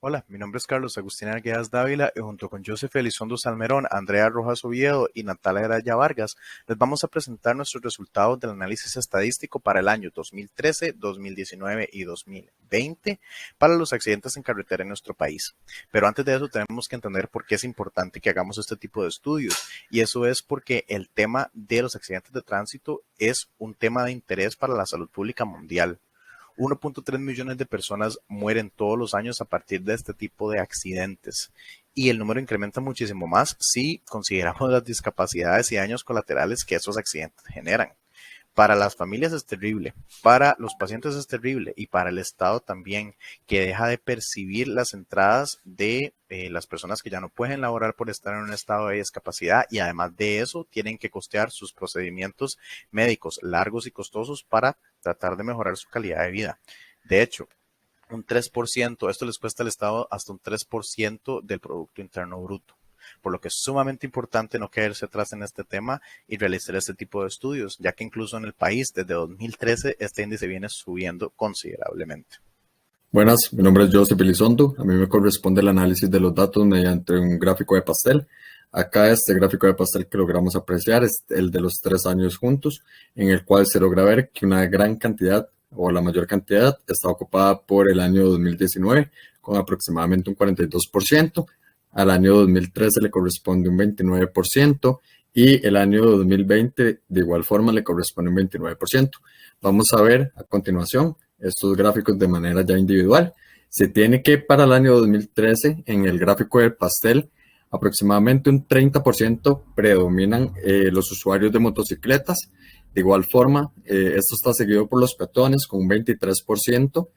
Hola, mi nombre es Carlos Agustín Arguedas Dávila y junto con Joseph Elizondo Salmerón, Andrea Rojas Oviedo y Natalia Araya Vargas les vamos a presentar nuestros resultados del análisis estadístico para el año 2013, 2019 y 2020 para los accidentes en carretera en nuestro país. Pero antes de eso tenemos que entender por qué es importante que hagamos este tipo de estudios, y eso es porque el tema de los accidentes de tránsito es un tema de interés para la salud pública mundial. 1.3 millones de personas mueren todos los años a partir de este tipo de accidentes, y el número incrementa muchísimo más si consideramos las discapacidades y daños colaterales que estos accidentes generan. Para las familias es terrible, para los pacientes es terrible y para el Estado también, que deja de percibir las entradas de las personas que ya no pueden laborar por estar en un estado de discapacidad, y además de eso tienen que costear sus procedimientos médicos largos y costosos para tratar de mejorar su calidad de vida. De hecho, un 3%, esto les cuesta al Estado hasta un 3% del Producto Interno Bruto, por lo que es sumamente importante no quedarse atrás en este tema y realizar este tipo de estudios, ya que incluso en el país desde 2013 este índice viene subiendo considerablemente. Buenas, mi nombre es Joseph Elizondo. A mí me corresponde el análisis de los datos mediante un gráfico de pastel. Acá este gráfico de pastel que logramos apreciar es el de los 3 años juntos, en el cual se logra ver que una gran cantidad o la mayor cantidad está ocupada por el año 2019 con aproximadamente un 42%. Al año 2013 le corresponde un 29% y el año 2020 de igual forma le corresponde un 29%. Vamos a ver a continuación estos gráficos de manera ya individual. Se tiene que para el año 2013 en el gráfico del pastel aproximadamente un 30% predominan los usuarios de motocicletas. De igual forma, esto está seguido por los peatones con un 23%,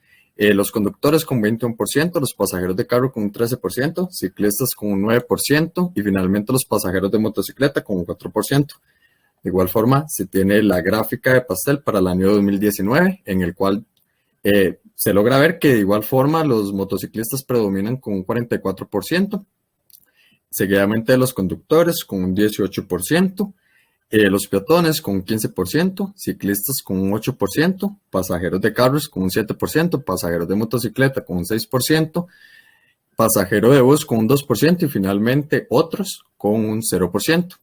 los conductores con 21%, los pasajeros de carro con un 13%, ciclistas con un 9% y finalmente los pasajeros de motocicleta con un 4%. De igual forma, se tiene la gráfica de pastel para el año 2019, en el cual se logra ver que de igual forma los motociclistas predominan con un 44%, seguidamente los conductores con un 18%, los peatones con un 15%, ciclistas con un 8%, pasajeros de carros con un 7%, pasajeros de motocicleta con un 6%, pasajero de bus con un 2% y finalmente otros con un 0%.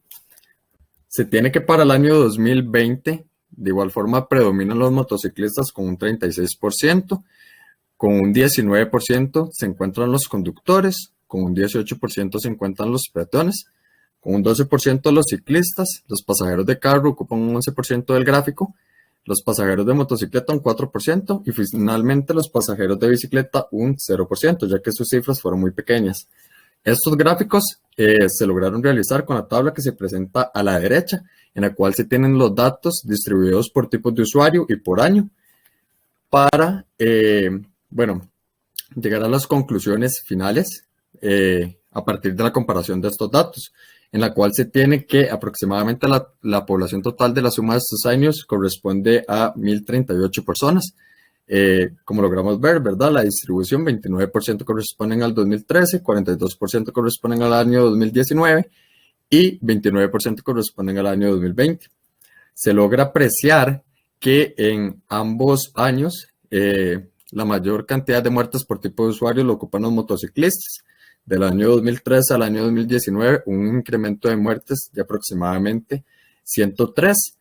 Se tiene que para el año 2020, de igual forma, predominan los motociclistas con un 36%, con un 19% se encuentran los conductores, con un 18% se encuentran los peatones, con un 12% los ciclistas, los pasajeros de carro ocupan un 11% del gráfico, los pasajeros de motocicleta un 4% y finalmente los pasajeros de bicicleta un 0%, ya que sus cifras fueron muy pequeñas. Estos gráficos se lograron realizar con la tabla que se presenta a la derecha, en la cual se tienen los datos distribuidos por tipos de usuario y por año para, llegar a las conclusiones finales a partir de la comparación de estos datos, en la cual se tiene que aproximadamente la población total de la suma de estos años corresponde a 1.038 personas. Como logramos ver, ¿verdad? La distribución, 29% corresponden al 2013, 42% corresponden al año 2019 y 29% corresponden al año 2020. Se logra apreciar que en ambos años la mayor cantidad de muertes por tipo de usuario lo ocupan los motociclistas. Del año 2013 al año 2019, un incremento de muertes de aproximadamente 103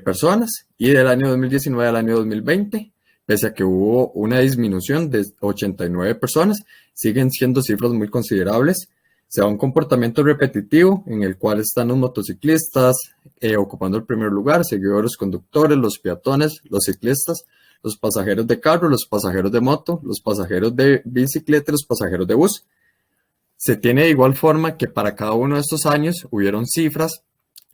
personas, y del año 2019 al año 2020, pese a que hubo una disminución de 89 personas, siguen siendo cifras muy considerables. Se da un comportamiento repetitivo en el cual están los motociclistas ocupando el primer lugar, seguido de los conductores, los peatones, los ciclistas, los pasajeros de carro, los pasajeros de moto, los pasajeros de bicicleta y los pasajeros de bus. Se tiene de igual forma que para cada uno de estos años hubieron cifras,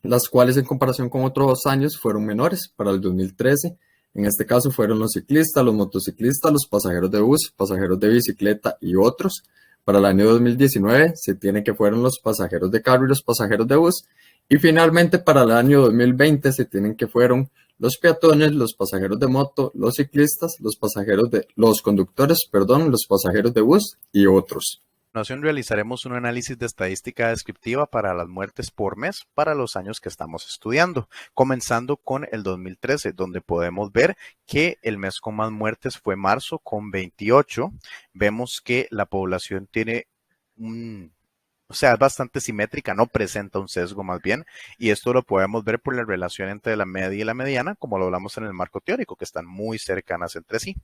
las cuales en comparación con otros años fueron menores. Para el 2013, en este caso fueron los ciclistas, los motociclistas, los pasajeros de bus, pasajeros de bicicleta y otros. Para el año 2019 se tiene que fueron los pasajeros de carro y los pasajeros de bus. Y finalmente para el año 2020 se tienen que fueron los peatones, los pasajeros de moto, los ciclistas, los conductores, los pasajeros de bus y otros. A continuación realizaremos un análisis de estadística descriptiva para las muertes por mes para los años que estamos estudiando, comenzando con el 2013, donde podemos ver que el mes con más muertes fue marzo con 28. Vemos que la población tiene un o sea, es bastante simétrica, no presenta un sesgo más bien, y esto lo podemos ver por la relación entre la media y la mediana, como lo hablamos en el marco teórico, que están muy cercanas entre sí.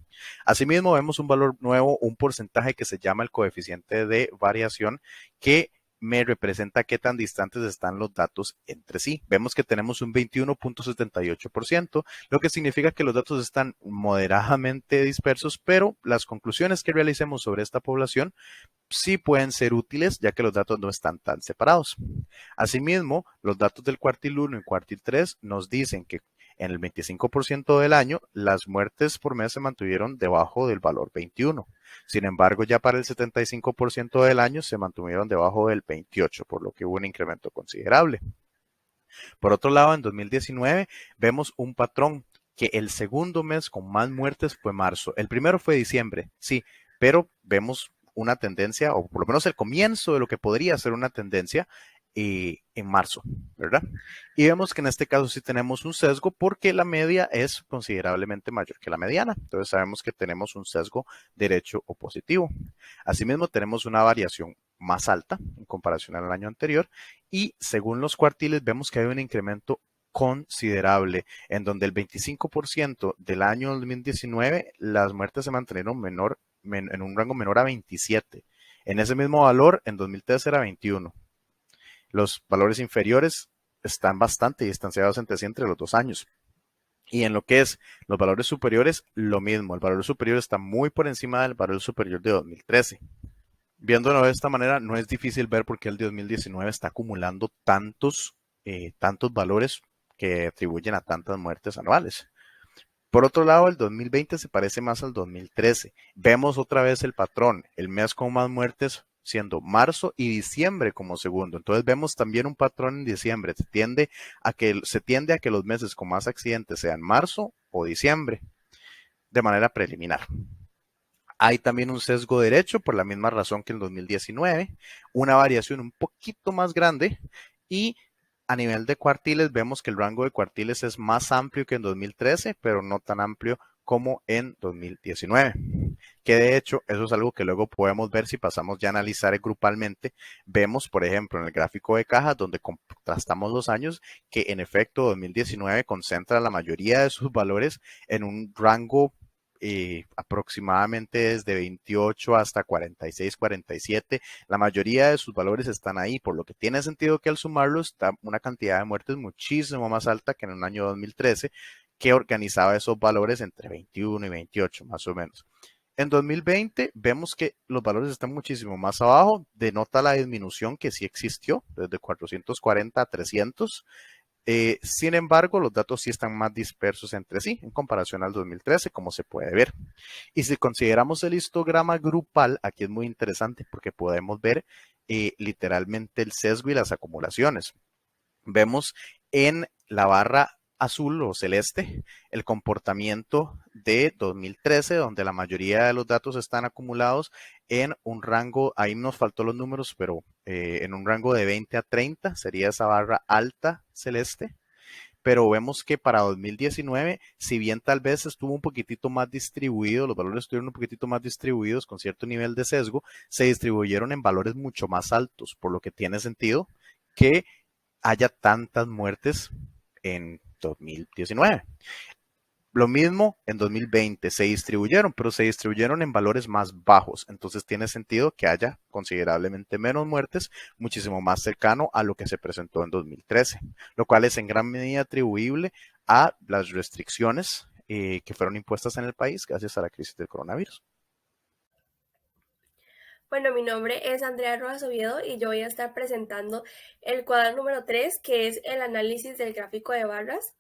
Asimismo, vemos un valor nuevo, un porcentaje que se llama el coeficiente de variación, que me representa qué tan distantes están los datos entre sí. Vemos que tenemos un 21.78%, lo que significa que los datos están moderadamente dispersos, pero las conclusiones que realicemos sobre esta población sí pueden ser útiles, ya que los datos no están tan separados. Asimismo, los datos del cuartil 1 y cuartil 3 nos dicen que en el 25% del año, las muertes por mes se mantuvieron debajo del valor 21. Sin embargo, ya para el 75% del año se mantuvieron debajo del 28, por lo que hubo un incremento considerable. Por otro lado, en 2019 vemos un patrón que el segundo mes con más muertes fue marzo. El primero fue diciembre, sí, pero vemos una tendencia, o por lo menos el comienzo de lo que podría ser una tendencia en marzo, ¿verdad? Y vemos que en este caso sí tenemos un sesgo porque la media es considerablemente mayor que la mediana. Entonces sabemos que tenemos un sesgo derecho o positivo. Asimismo, tenemos una variación más alta en comparación al año anterior y según los cuartiles vemos que hay un incremento considerable, en donde el 25% del año 2019 las muertes se mantuvieron en un rango menor a 27. En ese mismo valor, en 2013 era 21. Los valores inferiores están bastante distanciados entre sí entre los 2 años. Y en lo que es los valores superiores, lo mismo. El valor superior está muy por encima del valor superior de 2013. Viéndolo de esta manera, no es difícil ver por qué el de 2019 está acumulando tantos valores que atribuyen a tantas muertes anuales. Por otro lado, el 2020 se parece más al 2013. Vemos otra vez el patrón, el mes con más muertes siendo marzo y diciembre como segundo. Entonces vemos también un patrón en diciembre. Se tiende a que los meses con más accidentes sean marzo o diciembre, de manera preliminar. Hay también un sesgo derecho por la misma razón que en 2019, una variación un poquito más grande y a nivel de cuartiles vemos que el rango de cuartiles es más amplio que en 2013, pero no tan amplio como en 2019. Que de hecho eso es algo que luego podemos ver si pasamos ya a analizar grupalmente. Vemos, por ejemplo, en el gráfico de cajas donde contrastamos los años, que en efecto 2019 concentra la mayoría de sus valores en un rango aproximadamente desde 28 hasta 46, 47. La mayoría de sus valores están ahí, por lo que tiene sentido que al sumarlos está una cantidad de muertes muchísimo más alta que en el año 2013, que organizaba esos valores entre 21 y 28, más o menos. En 2020 vemos que los valores están muchísimo más abajo, denota la disminución que sí existió, desde 440 a 300. Sin embargo, los datos sí están más dispersos entre sí en comparación al 2013, como se puede ver. Y si consideramos el histograma grupal, aquí es muy interesante porque podemos ver literalmente el sesgo y las acumulaciones. Vemos en la barra azul o celeste el comportamiento de 2013, donde la mayoría de los datos están acumulados en un rango, ahí nos faltó los números, pero en un rango de 20 a 30 sería esa barra alta celeste. Pero vemos que para 2019, si bien tal vez estuvo un poquitito más distribuido, los valores estuvieron un poquitito más distribuidos con cierto nivel de sesgo, se distribuyeron en valores mucho más altos, por lo que tiene sentido que haya tantas muertes en 2019. Lo mismo en 2020 se distribuyeron, pero se distribuyeron en valores más bajos. Entonces tiene sentido que haya considerablemente menos muertes, muchísimo más cercano a lo que se presentó en 2013, lo cual es en gran medida atribuible a las restricciones que fueron impuestas en el país gracias a la crisis del coronavirus. Bueno, mi nombre es Andrea Rojas Oviedo y yo voy a estar presentando el cuadro número 3, que es el análisis del gráfico de barras.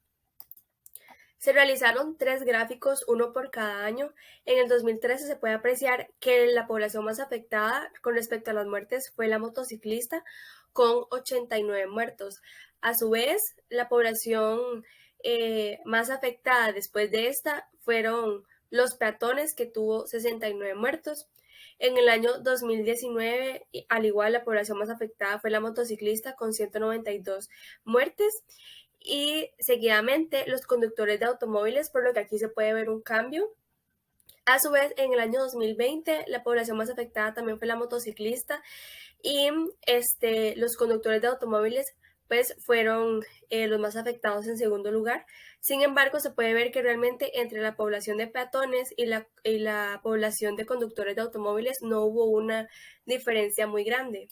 Se realizaron 3 gráficos, uno por cada año. En el 2013 se puede apreciar que la población más afectada con respecto a las muertes fue la motociclista, con 89 muertos. A su vez, la población más afectada después de esta fueron los peatones, que tuvo 69 muertos. En el año 2019, al igual, la población más afectada fue la motociclista con 192 muertes y seguidamente los conductores de automóviles, por lo que aquí se puede ver un cambio. A su vez, en el año 2020, la población más afectada también fue la motociclista y los conductores de automóviles pues fueron los más afectados en segundo lugar. Sin embargo, se puede ver que realmente entre la población de peatones y la población de conductores de automóviles no hubo una diferencia muy grande.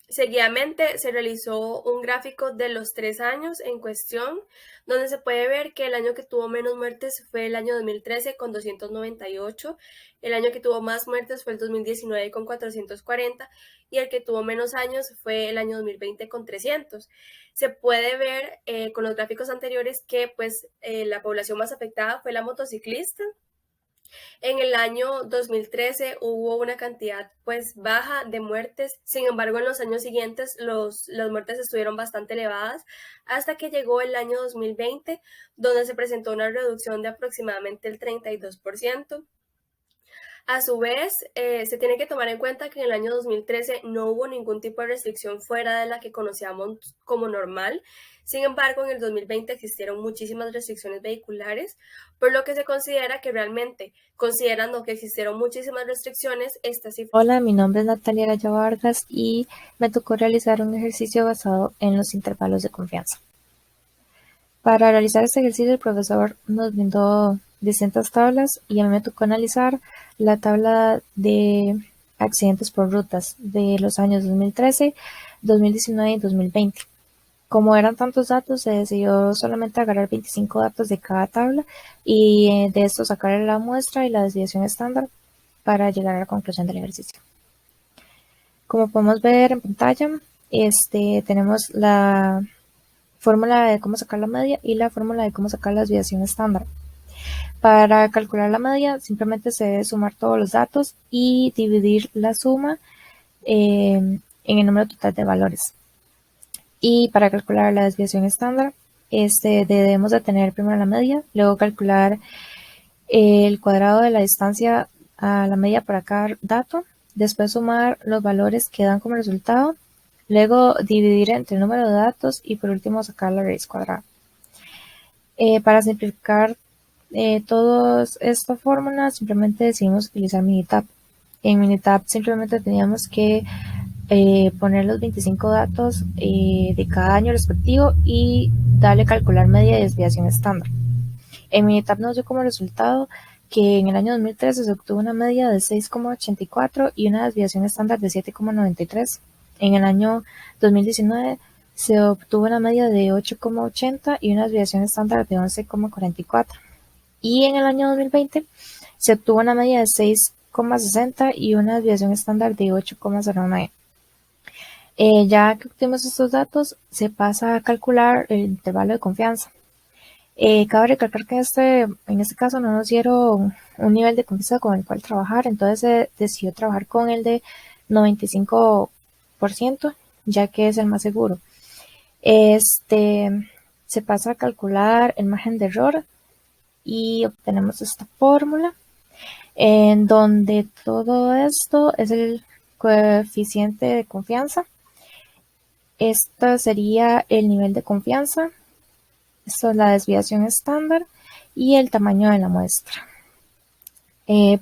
Seguidamente se realizó un gráfico de los 3 años en cuestión, donde se puede ver que el año que tuvo menos muertes fue el año 2013 con 298, el año que tuvo más muertes fue el 2019 con 440 y el que tuvo menos años fue el año 2020 con 300. Se puede ver con los gráficos anteriores que pues la población más afectada fue la motociclista. En el año 2013 hubo una cantidad pues baja de muertes, sin embargo en los años siguientes las muertes estuvieron bastante elevadas hasta que llegó el año 2020 donde se presentó una reducción de aproximadamente el 32%. A su vez, se tiene que tomar en cuenta que en el año 2013 no hubo ningún tipo de restricción fuera de la que conocíamos como normal. Sin embargo, en el 2020 existieron muchísimas restricciones vehiculares, por lo que se considera que realmente, considerando que existieron muchísimas restricciones, esta cifra... Hola, mi nombre es Natalia Araya Vargas y me tocó realizar un ejercicio basado en los intervalos de confianza. Para realizar este ejercicio, el profesor nos brindó distintas tablas y a mí me tocó analizar la tabla de accidentes por rutas de los años 2013, 2019 y 2020. Como eran tantos datos, se decidió solamente agarrar 25 datos de cada tabla y de esto sacar la muestra y la desviación estándar para llegar a la conclusión del ejercicio. Como podemos ver en pantalla, tenemos la fórmula de cómo sacar la media y la fórmula de cómo sacar la desviación estándar. Para calcular la media, simplemente se debe sumar todos los datos y dividir la suma en el número total de valores. Y para calcular la desviación estándar, debemos de tener primero la media, luego calcular el cuadrado de la distancia a la media para cada dato, después sumar los valores que dan como resultado, luego dividir entre el número de datos y por último sacar la raíz cuadrada. Para simplificar todas estas fórmulas, simplemente decidimos utilizar Minitab. En Minitab simplemente teníamos que poner los 25 datos de cada año respectivo y darle calcular media y desviación estándar. En Minitab nos dio como resultado que en el año 2013 se obtuvo una media de 6,84 y una desviación estándar de 7,93. En el año 2019 se obtuvo una media de 8,80 y una desviación estándar de 11,44. Y en el año 2020 se obtuvo una media de 6,60 y una desviación estándar de 8,09. Ya que obtuvimos estos datos, se pasa a calcular el intervalo de confianza. Cabe recalcar que en este caso no nos dieron un nivel de confianza con el cual trabajar, entonces se decidió trabajar con el de 95%, ya que es el más seguro. Se pasa a calcular el margen de error y obtenemos esta fórmula en donde todo esto es el coeficiente de confianza. Esta sería el nivel de confianza, esto es la desviación estándar y el tamaño de la muestra.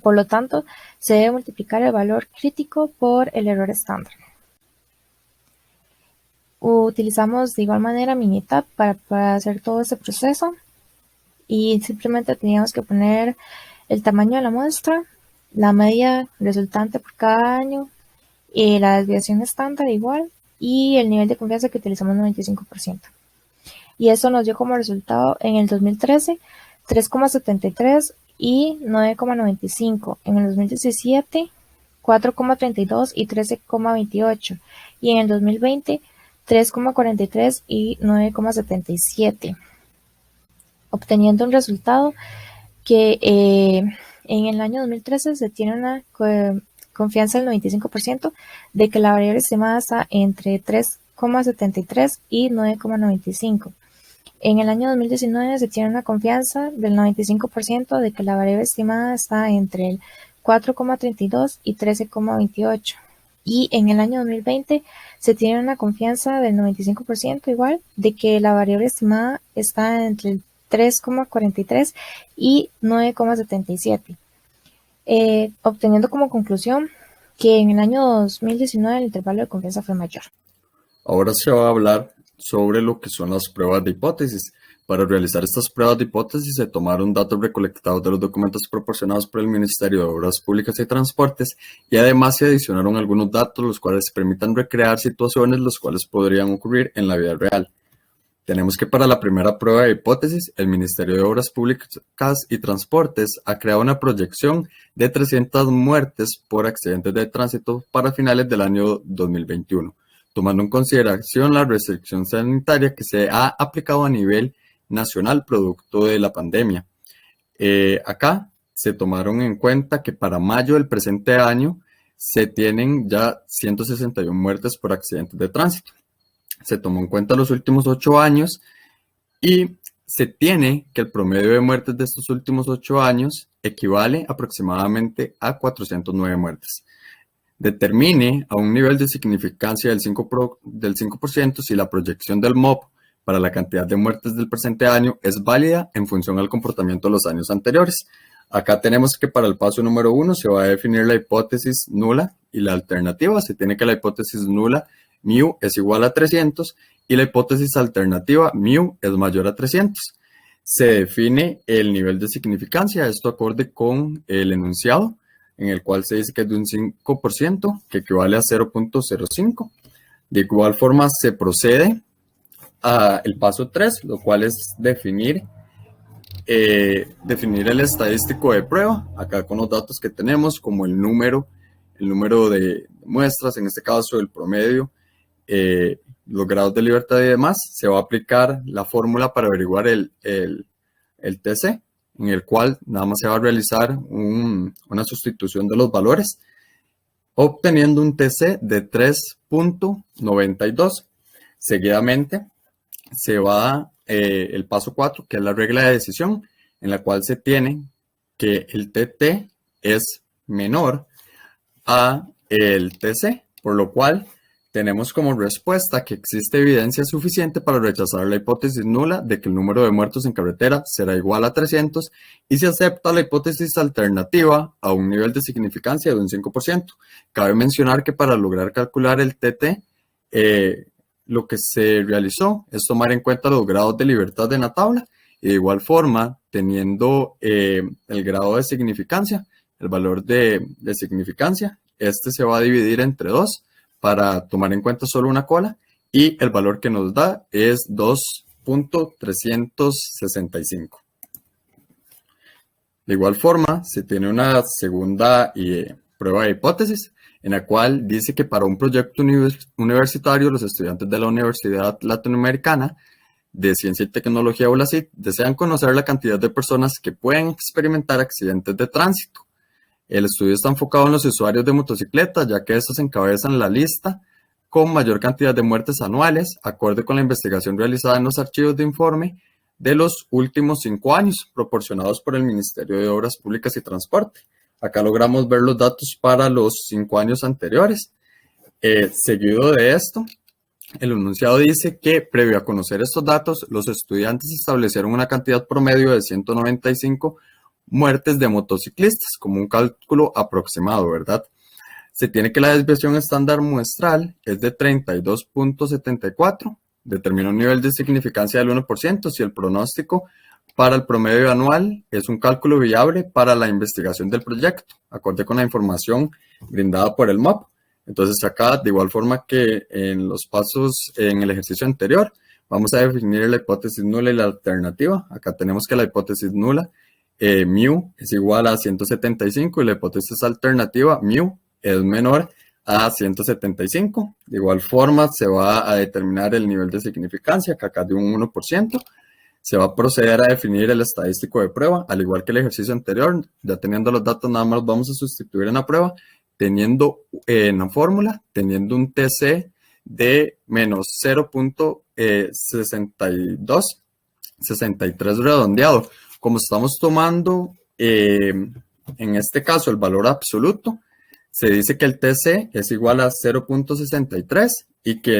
Por lo tanto, se debe multiplicar el valor crítico por el error estándar. Utilizamos de igual manera Minitab para hacer todo este proceso y simplemente teníamos que poner el tamaño de la muestra, la media resultante por cada año, la desviación estándar igual y el nivel de confianza que utilizamos 95%. Y eso nos dio como resultado en el 2013 3,73 y 9,95. En el 2017 4,32 y 13,28. Y en el 2020 3,43 y 9,77. Obteniendo un resultado que en el año 2013 se tiene una confianza del 95% de que la variable estimada está entre 3,73 y 9,95. En el año 2019 se tiene una confianza del 95% de que la variable estimada está entre el 4,32 y 13,28. Y en el año 2020 se tiene una confianza del 95% igual de que la variable estimada está entre el 3,43 y 9,77, obteniendo como conclusión que en el año 2019 el intervalo de confianza fue mayor. Ahora se va a hablar sobre lo que son las pruebas de hipótesis. Para realizar estas pruebas de hipótesis se tomaron datos recolectados de los documentos proporcionados por el Ministerio de Obras Públicas y Transportes y además se adicionaron algunos datos los cuales permitan recrear situaciones las cuales podrían ocurrir en la vida real. Tenemos que para la primera prueba de hipótesis, el Ministerio de Obras Públicas y Transportes ha creado una proyección de 300 muertes por accidentes de tránsito para finales del año 2021, tomando en consideración la restricción sanitaria que se ha aplicado a nivel nacional producto de la pandemia. Acá se tomaron en cuenta que para mayo del presente año se tienen ya 161 muertes por accidentes de tránsito. Se tomó en cuenta los últimos 8 años y se tiene que el promedio de muertes de estos últimos 8 años equivale aproximadamente a 409 muertes. Determine a un nivel de significancia del 5% si la proyección del MOP para la cantidad de muertes del presente año es válida en función al comportamiento de los años anteriores. Acá tenemos que para el paso número 1 se va a definir la hipótesis nula y la alternativa. Se tiene que la hipótesis nula mu es igual a 300 y la hipótesis alternativa mu es mayor a 300. Se define el nivel de significancia, esto acorde con el enunciado, en el cual se dice que es de un 5%, que equivale a 0.05. De igual forma se procede al paso 3, lo cual es definir el estadístico de prueba, acá con los datos que tenemos, como el número de muestras, en este caso el promedio, los grados de libertad y demás. Se va a aplicar la fórmula para averiguar el TC, en el cual nada más se va a realizar una sustitución de los valores, obteniendo un TC de 3.92. Seguidamente se va el paso 4, que es la regla de decisión, en la cual se tiene que el TT es menor a el TC, por lo cual tenemos como respuesta que existe evidencia suficiente para rechazar la hipótesis nula de que el número de muertos en carretera será igual a 300 y se acepta la hipótesis alternativa a un nivel de significancia de un 5%. Cabe mencionar que para lograr calcular el TT, lo que se realizó es tomar en cuenta los grados de libertad en la tabla y de igual forma, teniendo el grado de significancia, el valor de significancia, este se va a dividir entre 2 para tomar en cuenta solo una cola y el valor que nos da es 2.365. De igual forma, se tiene una segunda prueba de hipótesis en la cual dice que para un proyecto universitario los estudiantes de la Universidad Latinoamericana de Ciencia y Tecnología ULACIT desean conocer la cantidad de personas que pueden experimentar accidentes de tránsito. El estudio está enfocado en los usuarios de motocicletas, ya que estos encabezan la lista con mayor cantidad de muertes anuales, acorde con la investigación realizada en los archivos de informe de los últimos 5 años, proporcionados por el Ministerio de Obras Públicas y Transporte. Acá logramos ver los datos para los 5 años anteriores. Seguido de esto, el enunciado dice que, previo a conocer estos datos, los estudiantes establecieron una cantidad promedio de 195 muertes de motociclistas, como un cálculo aproximado, ¿verdad? Se tiene que la desviación estándar muestral es de 32.74, determina un nivel de significancia del 1% si el pronóstico para el promedio anual es un cálculo viable para la investigación del proyecto, acorde con la información brindada por el MOP. Entonces acá, de igual forma que en los pasos en el ejercicio anterior, vamos a definir la hipótesis nula y la alternativa. Acá tenemos que la hipótesis nula, mu es igual a 175 y la hipótesis alternativa, mu, es menor a 175. De igual forma, se va a determinar el nivel de significancia, que acá de un 1%. Se va a proceder a definir el estadístico de prueba, al igual que el ejercicio anterior. Ya teniendo los datos, nada más los vamos a sustituir en la prueba, teniendo en la fórmula, teniendo un TC de menos 0.62 63 redondeado. Como estamos tomando en este caso el valor absoluto, se dice que el TC es igual a 0.63 y que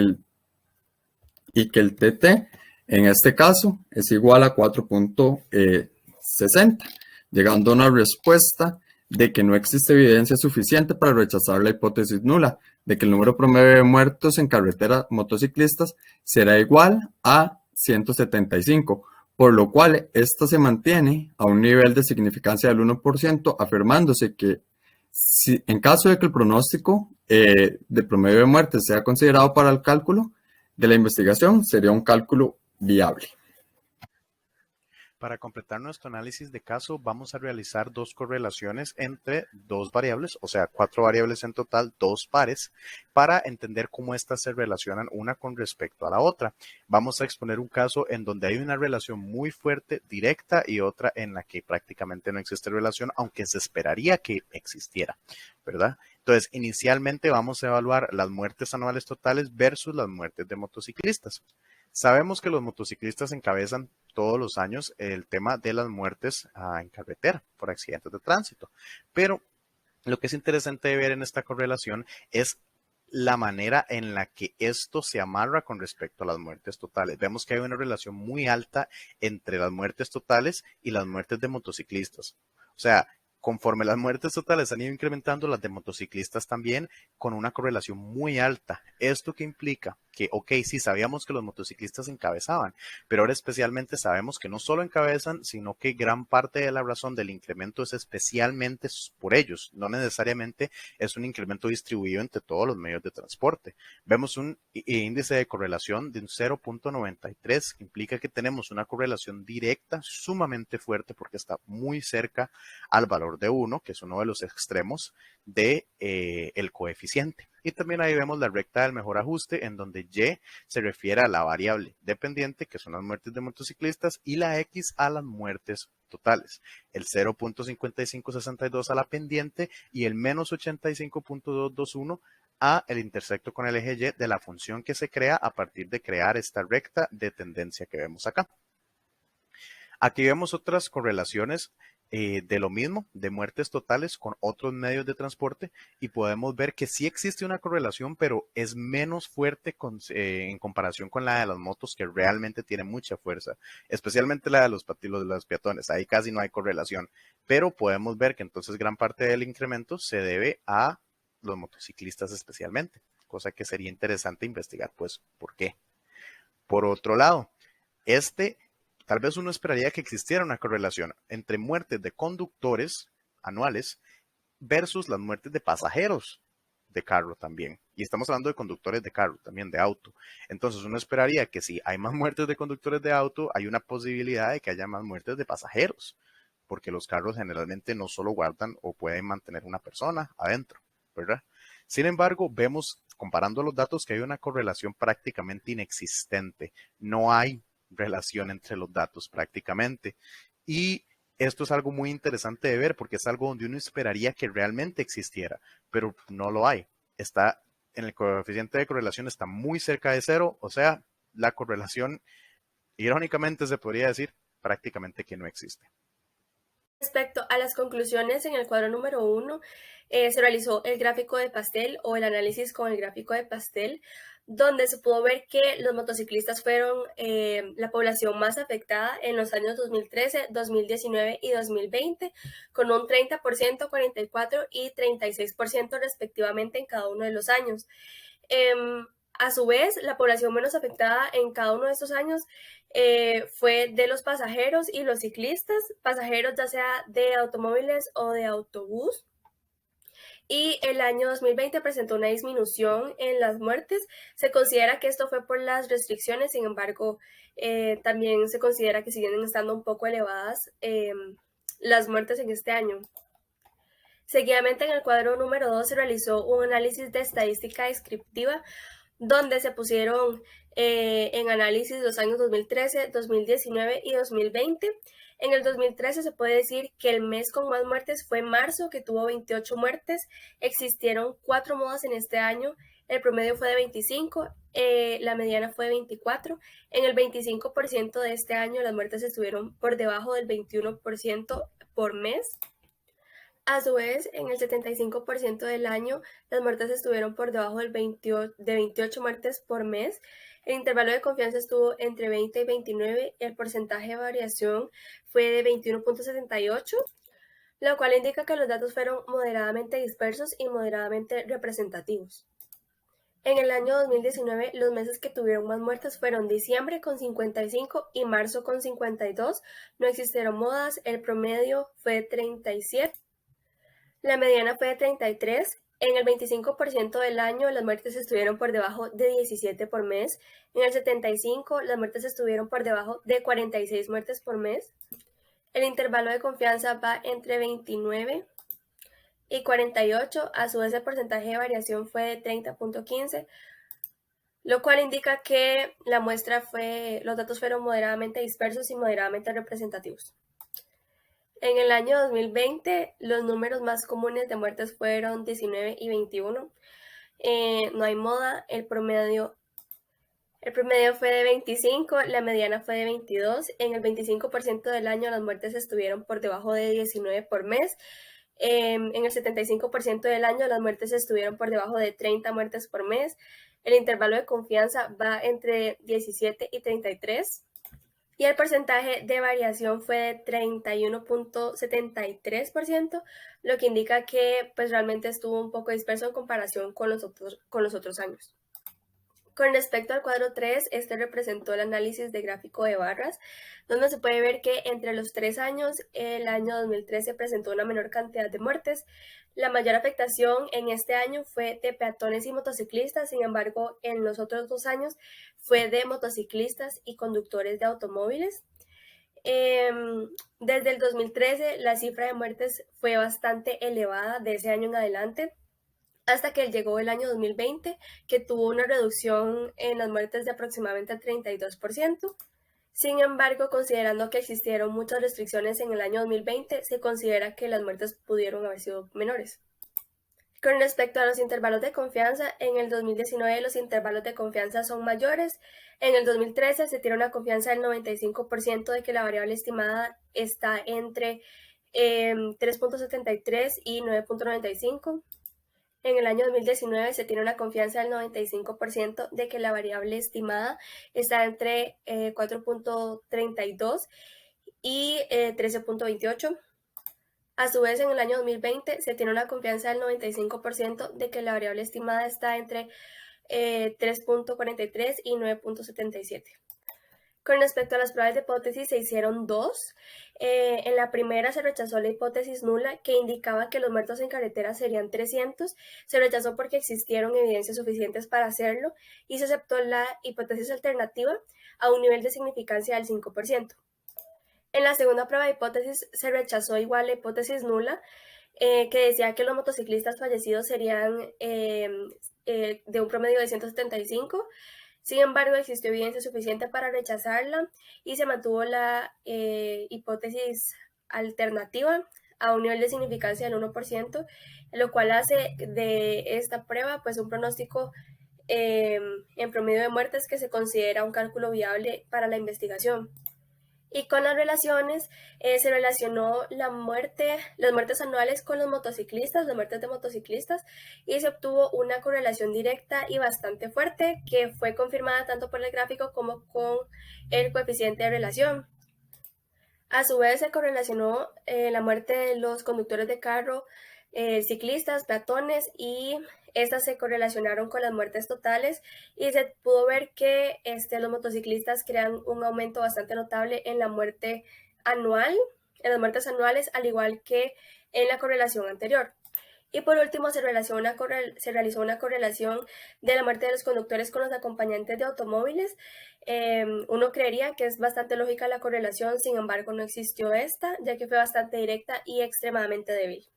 el TT en este caso es igual a 4.60, llegando a una respuesta de que no existe evidencia suficiente para rechazar la hipótesis nula de que el número promedio de muertos en carretera motociclistas será igual a 175, por lo cual esta se mantiene a un nivel de significancia del 1%, afirmándose que si, en caso de que el pronóstico de promedio de muertes sea considerado para el cálculo de la investigación, sería un cálculo viable. Para completar nuestro análisis de caso, vamos a realizar dos correlaciones entre dos variables, o sea, 4 variables en total, 2 pares, para entender cómo éstas se relacionan una con respecto a la otra. Vamos a exponer un caso en donde hay una relación muy fuerte, directa, y otra en la que prácticamente no existe relación, aunque se esperaría que existiera, ¿verdad? Entonces, inicialmente vamos a evaluar las muertes anuales totales versus las muertes de motociclistas. Sabemos que los motociclistas encabezan todos los años el tema de las muertes en carretera por accidentes de tránsito, pero lo que es interesante de ver en esta correlación es la manera en la que esto se amarra con respecto a las muertes totales. Vemos que hay una relación muy alta entre las muertes totales y las muertes de motociclistas. O sea, conforme las muertes totales han ido incrementando, las de motociclistas también, con una correlación muy alta. ¿Esto qué implica? Que, ok, sí, sabíamos que los motociclistas encabezaban, pero ahora especialmente sabemos que no solo encabezan, sino que gran parte de la razón del incremento es especialmente por ellos. No necesariamente es un incremento distribuido entre todos los medios de transporte. Vemos un índice de correlación de un 0.93, que implica que tenemos una correlación directa sumamente fuerte porque está muy cerca al valor de 1, que es uno de los extremos de el coeficiente. Y también ahí vemos la recta del mejor ajuste, en donde Y se refiere a la variable dependiente, que son las muertes de motociclistas, y la X a las muertes totales. El 0.5562 a la pendiente y el menos 85.221 a el intersecto con el eje Y de la función que se crea a partir de crear esta recta de tendencia que vemos acá. Aquí vemos otras correlaciones de lo mismo, de muertes totales con otros medios de transporte, y podemos ver que sí existe una correlación, pero es menos fuerte en comparación con la de las motos, que realmente tiene mucha fuerza, especialmente la de los peatones. Ahí casi no hay correlación, pero podemos ver que entonces gran parte del incremento se debe a los motociclistas especialmente, cosa que sería interesante investigar, pues, ¿por qué? Por otro lado, tal vez uno esperaría que existiera una correlación entre muertes de conductores anuales versus las muertes de pasajeros de carro también. Y estamos hablando de conductores de carro, también de auto. Entonces uno esperaría que si hay más muertes de conductores de auto, hay una posibilidad de que haya más muertes de pasajeros, porque los carros generalmente no solo guardan o pueden mantener una persona adentro, ¿verdad? Sin embargo, vemos, comparando los datos, que hay una correlación prácticamente inexistente. No hay relación entre los datos prácticamente. Y esto es algo muy interesante de ver porque es algo donde uno esperaría que realmente existiera, pero no lo hay. Está en el coeficiente de correlación, está muy cerca de 0, o sea, la correlación, irónicamente se podría decir, prácticamente que no existe. Respecto a las conclusiones, en el cuadro número 1 se realizó el gráfico de pastel o el análisis con el gráfico de pastel, donde se pudo ver que los motociclistas fueron la población más afectada en los años 2013, 2019 y 2020, con un 30%, 44% y 36% respectivamente en cada uno de los años. A su vez, la población menos afectada en cada uno de estos años fue de los pasajeros y los ciclistas, pasajeros ya sea de automóviles o de autobús. Y el año 2020 presentó una disminución en las muertes. Se considera que esto fue por las restricciones, sin embargo, también se considera que siguen estando un poco elevadas las muertes en este año. Seguidamente, en el cuadro número 2 se realizó un análisis de estadística descriptiva, donde se pusieron en análisis los años 2013, 2019 y 2020. En el 2013 se puede decir que el mes con más muertes fue marzo, que tuvo 28 muertes. Existieron 4 modas en este año, el promedio fue de 25, la mediana fue de 24. En el 25% de este año las muertes estuvieron por debajo del 21% por mes. A su vez, en el 75% del año, las muertes estuvieron por debajo de 28 muertes por mes. El intervalo de confianza estuvo entre 20 y 29 y el porcentaje de variación fue de 21.78, lo cual indica que los datos fueron moderadamente dispersos y moderadamente representativos. En el año 2019, los meses que tuvieron más muertes fueron diciembre con 55 y marzo con 52. No existieron modas, el promedio fue de 37. La mediana fue de 33. En el 25% del año las muertes estuvieron por debajo de 17 por mes. En el 75% las muertes estuvieron por debajo de 46 muertes por mes. El intervalo de confianza va entre 29 y 48. A su vez el porcentaje de variación fue de 30.15, lo cual indica que los datos fueron moderadamente dispersos y moderadamente representativos. En el año 2020, los números más comunes de muertes fueron 19 y 21. No hay moda, el promedio fue de 25, la mediana fue de 22. En el 25% del año las muertes estuvieron por debajo de 19 por mes. En el 75% del año las muertes estuvieron por debajo de 30 muertes por mes. El intervalo de confianza va entre 17 y 33. Y el porcentaje de variación fue de 31.73%, lo que indica que pues, realmente estuvo un poco disperso en comparación con los otros años. Con respecto al cuadro 3, este representó el análisis de gráfico de barras, donde se puede ver que entre los 3 años, el año 2013 presentó una menor cantidad de muertes. La mayor afectación en este año fue de peatones y motociclistas, sin embargo, en los otros 2 años fue de motociclistas y conductores de automóviles. Desde el 2013, la cifra de muertes fue bastante elevada de ese año en adelante, hasta que llegó el año 2020, que tuvo una reducción en las muertes de aproximadamente 32%. Sin embargo, considerando que existieron muchas restricciones en el año 2020, se considera que las muertes pudieron haber sido menores. Con respecto a los intervalos de confianza, en el 2019 los intervalos de confianza son mayores. En el 2013 se tiene una confianza del 95% de que la variable estimada está entre 3.73 y 9.95. En el año 2019 se tiene una confianza del 95% de que la variable estimada está entre 4.32 y 13.28. A su vez, en el año 2020 se tiene una confianza del 95% de que la variable estimada está entre 3.43 y 9.77. Con respecto a las pruebas de hipótesis, se hicieron 2. En la primera se rechazó la hipótesis nula, que indicaba que los muertos en carretera serían 300. Se rechazó porque existieron evidencias suficientes para hacerlo y se aceptó la hipótesis alternativa a un nivel de significancia del 5%. En la segunda prueba de hipótesis se rechazó igual la hipótesis nula, que decía que los motociclistas fallecidos serían de un promedio de 175. Sin embargo, existió evidencia suficiente para rechazarla y se mantuvo la hipótesis alternativa a un nivel de significancia del 1%, lo cual hace de esta prueba pues, un pronóstico en promedio de muertes que se considera un cálculo viable para la investigación. Y con las relaciones, se relacionó las muertes anuales con los motociclistas, las muertes de motociclistas, y se obtuvo una correlación directa y bastante fuerte que fue confirmada tanto por el gráfico como con el coeficiente de relación. A su vez, se correlacionó la muerte de los conductores de carro, ciclistas, peatones, y estas se correlacionaron con las muertes totales y se pudo ver que los motociclistas crean un aumento bastante notable en la muerte anual, en las muertes anuales, al igual que en la correlación anterior. Y por último, se realizó una correlación de la muerte de los conductores con los acompañantes de automóviles. Uno creería que es bastante lógica la correlación, sin embargo no existió esta, ya que fue bastante directa y extremadamente débil.